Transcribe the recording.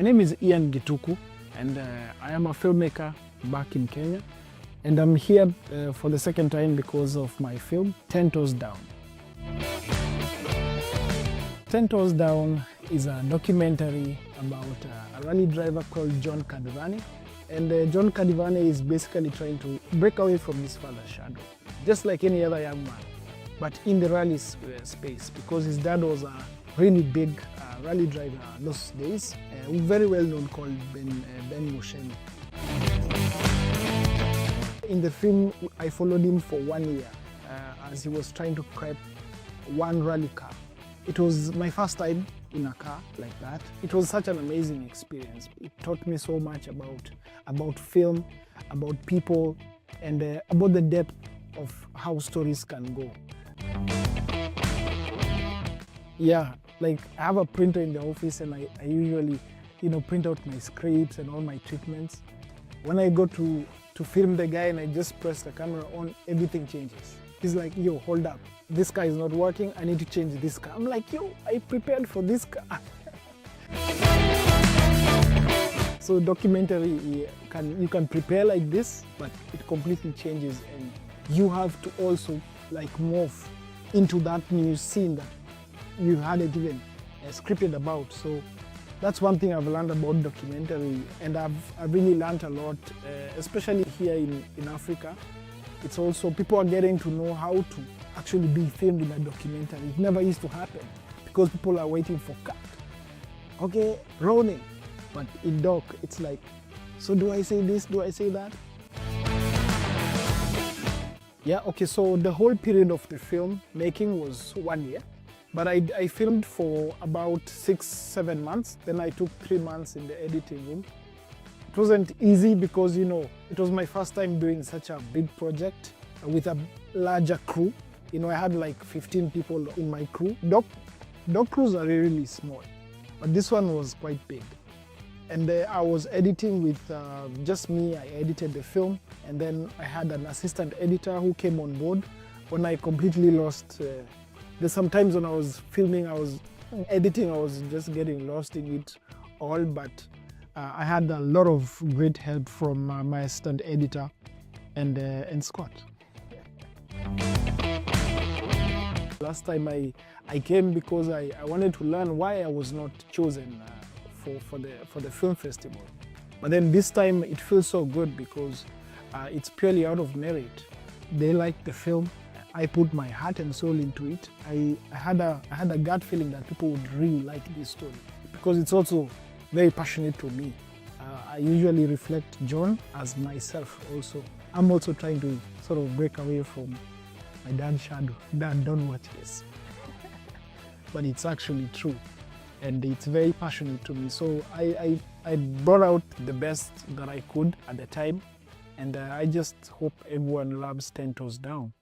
name is Ian Gituku, and I am a filmmaker back in Kenya. And I'm here for the second time because of my film, 10 Toes Down. 10 Toes Down is a documentary about a rally driver called John Kadivani. And John Kadivani is basically trying to break away from his father's shadow, just like any other young man, but in the rally space, because his dad was a really big rally driver those days, very well known, called Ben Mushemi. In the film, I followed him for 1 year as he was trying to prep one rally car. It was my first time in a car like that. It was such an amazing experience. It taught me so much about film, about people, and about the depth of how stories can go. Yeah, like I have a printer in the office, and I usually, print out my scripts and all my treatments. When I go to film the guy and I just press the camera on, everything changes. He's like, yo, hold up. This car is not working. I need to change this car. I'm like, yo, I prepared for this car. So documentary, you can prepare like this, but it completely changes, and you have to also morph into that new scene that you hadn't even scripted about. So that's one thing I've learned about documentary, and I've really learned a lot, especially here in Africa. It's also, people are getting to know how to actually be filmed in a documentary. It never used to happen because people are waiting for cut. Okay, rolling. But in doc, it's like, so do I say this, do I say that? Yeah, okay, so the whole period of the film making was 1 year. But I filmed for about 6-7 months. Then I took 3 months in the editing room. It wasn't easy because, it was my first time doing such a big project with a larger crew. I had like 15 people in my crew. Doc crews are really small, but this one was quite big. And I was editing with just me. I edited the film, and then I had an assistant editor who came on board when I completely lost. There's sometimes when I was filming, I was editing, I was just getting lost in it all, but I had a lot of great help from my assistant editor and Scott. Last time I came because I wanted to learn why I was not chosen for the film festival. But then this time it feels so good because it's purely out of merit. They liked the film. I put my heart and soul into it. I had a gut feeling that people would really like this story because it's also very passionate to me. I usually reflect John as myself also. I'm also trying to sort of break away from my dad's shadow. Dad, don't watch this. But it's actually true, and it's very passionate to me. So I brought out the best that I could at the time, and I just hope everyone loves 10 Toes Down.